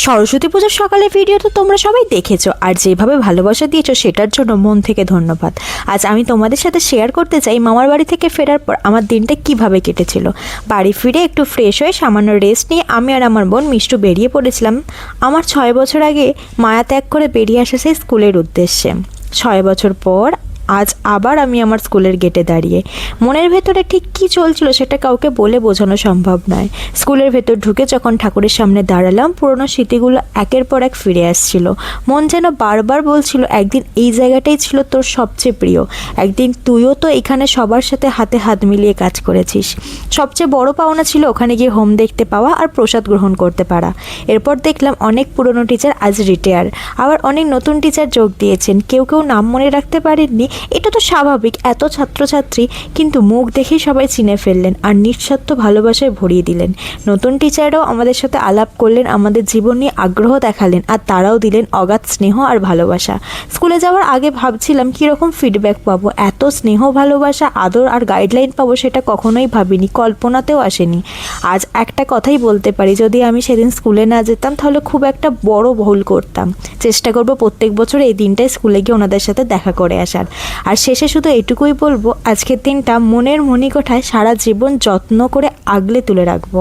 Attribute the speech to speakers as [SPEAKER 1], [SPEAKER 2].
[SPEAKER 1] সরস্বতী পুজোর সকালে ভিডিও তো তোমরা সবাই দেখেছো, আর যেভাবে ভালোবাসা দিয়েছো সেটার জন্য মন থেকে ধন্যবাদ। আজ আমি তোমাদের সাথে শেয়ার করতে চাই মামার বাড়ি থেকে ফেরার পর আমার দিনটা কিভাবে কেটেছিল। বাড়ি ফিরে একটু ফ্রেশ হয়ে সামান্য রেস্ট নিয়ে আমি আর আমার বোন মিষ্টু বেরিয়ে পড়েছিলাম আমার 6 বছর আগে মায়া ত্যাগ করে বেরিয়ে আসা সেই স্কুলের উদ্দেশ্যে। 6 বছর পর আজ আবার আমি আমার স্কুলের গেটে দাঁড়িয়ে। মনের ভেতরে ঠিক কী চলছিল সেটা কাউকে বলে বোঝানো সম্ভব নয়। স্কুলের ভেতর ঢুকে যখন ঠাকুরের সামনে দাঁড়ালাম, পুরনো স্মৃতিগুলো একের পর এক ফিরে আসছিল। মন যেন বারবার বলছিল, একদিন এই জায়গাটাই ছিল তোর সবচেয়ে প্রিয়, একদিন তুইও তো এখানে সবার সাথে হাতে হাত মিলিয়ে কাজ করেছিস। সবচেয়ে বড় পাওনা ছিল ওখানে গিয়ে হোম দেখতে পাওয়া আর প্রসাদ গ্রহণ করতে পারা। এরপর দেখলাম অনেক পুরনো টিচার আজ রিটায়ার, আবার অনেক নতুন টিচার যোগ দিয়েছেন। কেউ কেউ নাম মনে রাখতে পারেননি, এটা তো স্বাভাবিক, এত ছাত্রছাত্রী, কিন্তু মুখ দেখেই সবাই চিনে ফেললেন আর নিঃস্বার্থ ভালোবাসায় ভরিয়ে দিলেন। নতুন টিচাররাও আমাদের সাথে আলাপ করলেন, আমাদের জীবন নিয়ে আগ্রহ দেখালেন, আর তারাও দিলেন অগাধ স্নেহ আর ভালোবাসা। স্কুলে যাওয়ার আগে ভাবছিলাম কীরকম ফিডব্যাক পাবো, এত স্নেহ ভালোবাসা আদর আর গাইডলাইন পাবো সেটা কখনোই ভাবিনি, কল্পনাতেও আসেনি। আজ একটা কথাই বলতে পারি, যদি আমি সেদিন স্কুলে না যেতাম তাহলে খুব একটা বড় ভুল করতাম। চেষ্টা করব প্রত্যেক বছর এই দিনটায় স্কুলে গিয়ে ওনাদের সাথে দেখা করে আসার। আর শেষে শুধু এটুকুই বলবো, আজকের দিনটা মনের মণিকোঠায় সারা জীবন যত্ন করে আগলে তুলে রাখবো।